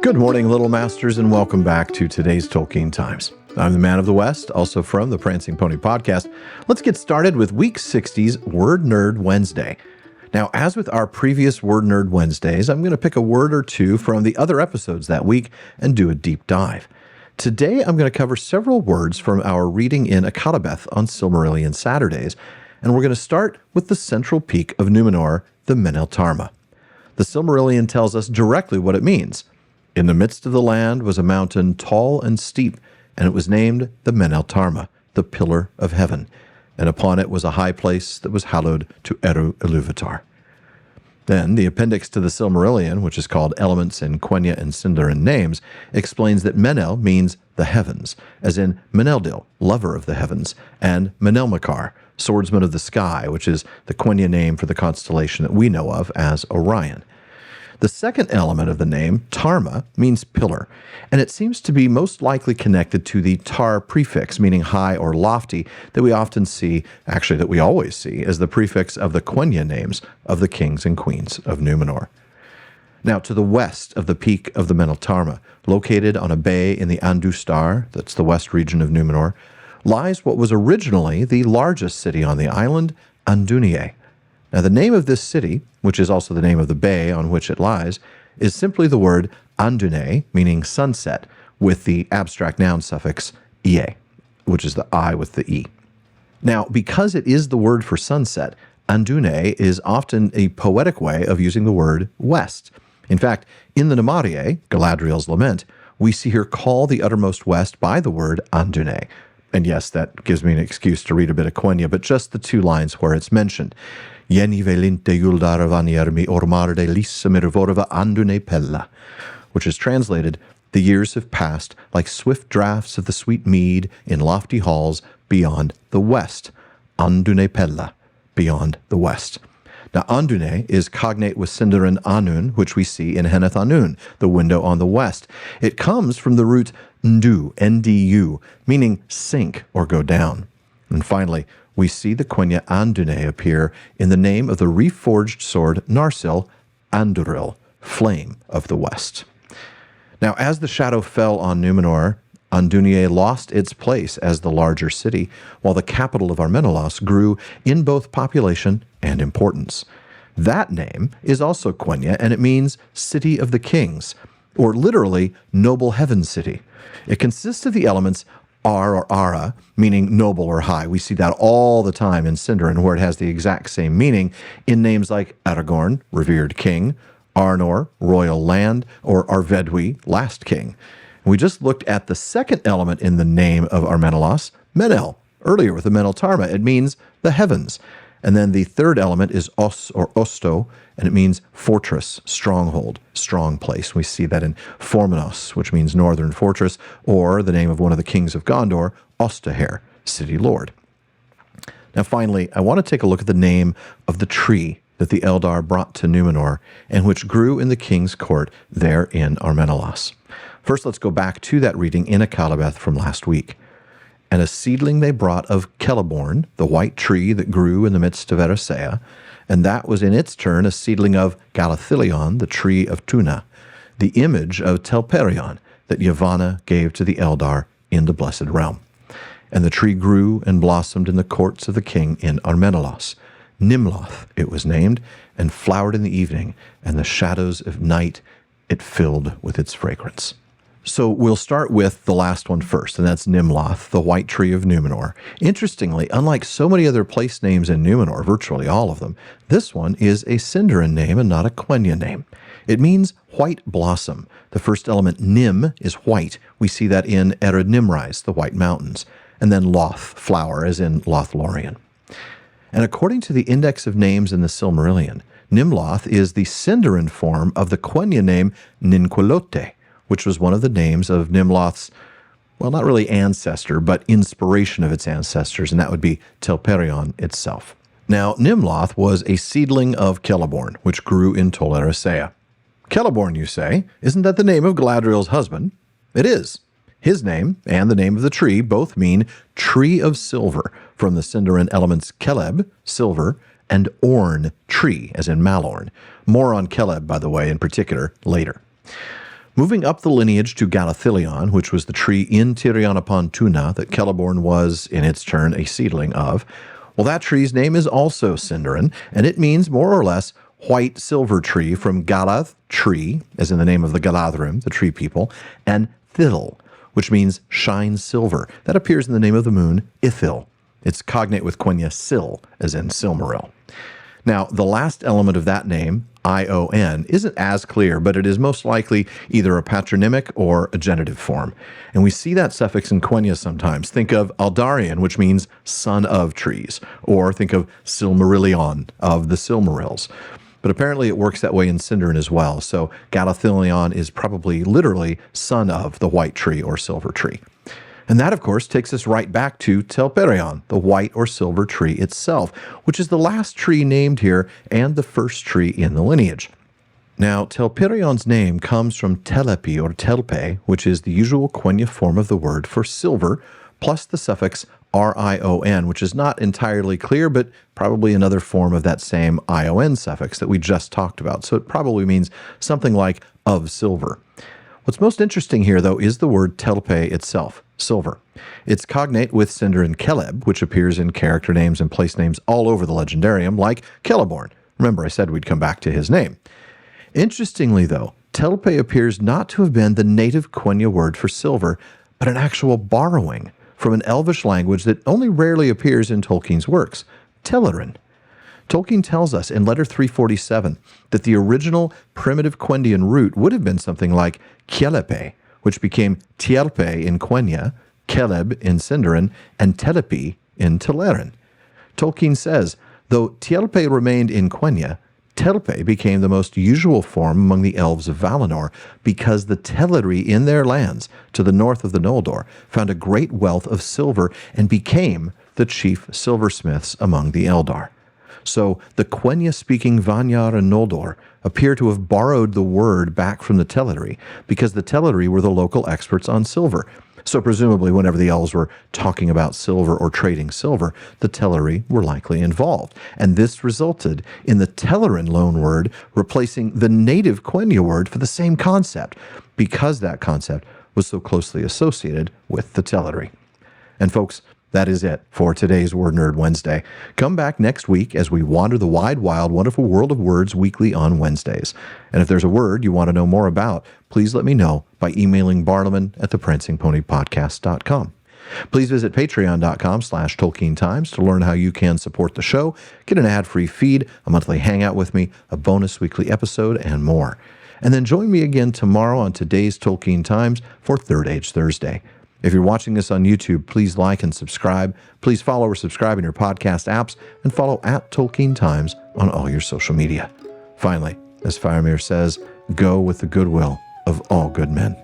Good morning, Little Masters, and welcome back to today's Tolkien Times. I'm the Man of the West, also from the Prancing Pony podcast. Let's get started with Week 60's Word Nerd Wednesday. Now, as with our previous Word Nerd Wednesdays, I'm going to pick a word or two from the other episodes that week and do a deep dive. Today, I'm going to cover several words from our reading in Akadabeth on Silmarillion Saturdays, and we're going to start with the central peak of Numenor, the Menal Tarma. The Silmarillion tells us directly what it means. In the midst of the land was a mountain tall and steep, and it was named the Menal Tarma, the Pillar of Heaven, and upon it was a high place that was hallowed to Eru Ilúvatar. Then the appendix to the Silmarillion, which is called Elements in Quenya and Sindarin Names, explains that Menel means the heavens, as in Meneldil, lover of the heavens, and Menelmakar, swordsman of the sky, which is the Quenya name for the constellation that we know of as Orion. The second element of the name, Tarma, means pillar, and it seems to be most likely connected to the tar prefix, meaning high or lofty, that we often see, actually that we always see, as the prefix of the Quenya names of the kings and queens of Numenor. Now, to the west of the peak of the Menal Tarma, located on a bay in the Andustar, that's the west region of Numenor, lies what was originally the largest city on the island, Anduniae. Now, the name of this city, which is also the name of the bay on which it lies, is simply the word Andune, meaning sunset, with the abstract noun suffix ie, which is the I with the E. Now, because it is the word for sunset, Andune is often a poetic way of using the word west. In fact, in the Namarie, Galadriel's Lament, we see her call the uttermost west by the word Andune. And yes, that gives me an excuse to read a bit of Quenya, but just the two lines where it's mentioned. Yeni velinte yuldaravaniarmi ormarde lissamirvorva andune pella, which is translated, the years have passed like swift draughts of the sweet mead in lofty halls beyond the west. Andune pella, beyond the west. Now, Andune is cognate with Sindarin Anun, which we see in Heneth Anun, the window on the west. It comes from the root ndu, N-D-U, meaning sink or go down. And finally, we see the Quenya Andune appear in the name of the reforged sword Narsil, Anduril, Flame of the West. Now, as the shadow fell on Numenor, Anduniae lost its place as the larger city, while the capital of Armenelos grew in both population and importance. That name is also Quenya, and it means City of the Kings, or literally Noble Heaven City. It consists of the elements Ar or Ara, meaning noble or high. We see that all the time in Sindarin, where it has the exact same meaning in names like Aragorn, revered king, Arnor, royal land, or Arvedwi, last king. We just looked at the second element in the name of Armenelos, Menel, earlier with the Menal Tarma. It means the heavens. And then the third element is Os or Osto, and it means fortress, stronghold, strong place. We see that in Formenos, which means northern fortress, or the name of one of the kings of Gondor, Ostaher, city lord. Now finally, I want to take a look at the name of the tree that the Eldar brought to Numenor, and which grew in the king's court there in Armenelos. First, let's go back to that reading in Akadabeth from last week. And a seedling they brought of Celeborn, the white tree that grew in the midst of Eressëa, and that was in its turn a seedling of Galathilion, the tree of Tuna, the image of Telperion that Yavanna gave to the Eldar in the Blessed Realm. And the tree grew and blossomed in the courts of the king in Armenelos. Nimloth it was named, and flowered in the evening, and the shadows of night it filled with its fragrance. So we'll start with the last one first, and that's Nimloth, the white tree of Numenor. Interestingly, unlike so many other place names in Numenor, virtually all of them, this one is a Sindarin name and not a Quenya name. It means white blossom. The first element, Nim, is white. We see that in Ered Nimrais, the White Mountains, and then Loth, flower, as in Lothlorien. And according to the Index of Names in the Silmarillion, Nimloth is the Sindarin form of the Quenya name Ninquelote, which was one of the names of Nimloth's, well, not really ancestor, but inspiration of its ancestors, and that would be Telperion itself. Now, Nimloth was a seedling of Celeborn, which grew in Tol Eressëa. Celeborn, you say, isn't that the name of Galadriel's husband? It is. His name and the name of the tree both mean tree of silver, from the Sindarin elements Keleb, silver, and Orn, tree, as in Malorn. More on Keleb, by the way, in particular, later. Moving up the lineage to Galathylion, which was the tree in Tirion upon Tuna that Celeborn was, in its turn, a seedling of, well, that tree's name is also Sindarin, and it means more or less white silver tree from Galath, tree, as in the name of the Galadhrim, the tree people, and Thil, which means shine silver. That appears in the name of the moon, Ithil. It's cognate with Quenya Sil, as in Silmaril. Now, the last element of that name, I-O-N, isn't as clear, but it is most likely either a patronymic or a genitive form. And we see that suffix in Quenya sometimes. Think of Aldarion, which means son of trees, or think of Silmarillion, of the Silmarils. But apparently it works that way in Sindarin as well. So Galathylion is probably literally son of the white tree or silver tree. And that, of course, takes us right back to Telperion, the white or silver tree itself, which is the last tree named here and the first tree in the lineage. Now, Telperion's name comes from Telepi or Telpe, which is the usual Quenya form of the word for silver, plus the suffix R-I-O-N, which is not entirely clear, but probably another form of that same I-O-N suffix that we just talked about. So it probably means something like of silver. What's most interesting here, though, is the word Telpe itself, silver. It's cognate with Sindarin Celeb, which appears in character names and place names all over the legendarium, like Celeborn. Remember, I said we'd come back to his name. Interestingly, though, Telpe appears not to have been the native Quenya word for silver, but an actual borrowing from an Elvish language that only rarely appears in Tolkien's works, Telerin. Tolkien tells us in letter 347 that the original primitive Quendian root would have been something like Kielepe, which became Tielpe in Quenya, Celeb in Sindarin, and Telepi in Telerin. Tolkien says, though Tielpe remained in Quenya, Telpe became the most usual form among the elves of Valinor because the Teleri in their lands, to the north of the Noldor, found a great wealth of silver and became the chief silversmiths among the Eldar. So the Quenya-speaking Vanyar and Noldor appear to have borrowed the word back from the Teleri because the Teleri were the local experts on silver. So presumably whenever the elves were talking about silver or trading silver, the Teleri were likely involved. And this resulted in the Telerin loanword replacing the native Quenya word for the same concept, because that concept was so closely associated with the Teleri. And folks, that is it for today's Word Nerd Wednesday. Come back next week as we wander the wide, wild, wonderful world of words weekly on Wednesdays. And if there's a word you want to know more about, please let me know by emailing barliman@theprancingponypodcast.com. Please visit patreon.com/Tolkien Times to learn how you can support the show, get an ad-free feed, a monthly hangout with me, a bonus weekly episode, and more. And then join me again tomorrow on today's Tolkien Times for Third Age Thursday. If you're watching this on YouTube, please like and subscribe. Please follow or subscribe in your podcast apps, and follow @Tolkien Times on all your social media. Finally, as Faramir says, go with the goodwill of all good men.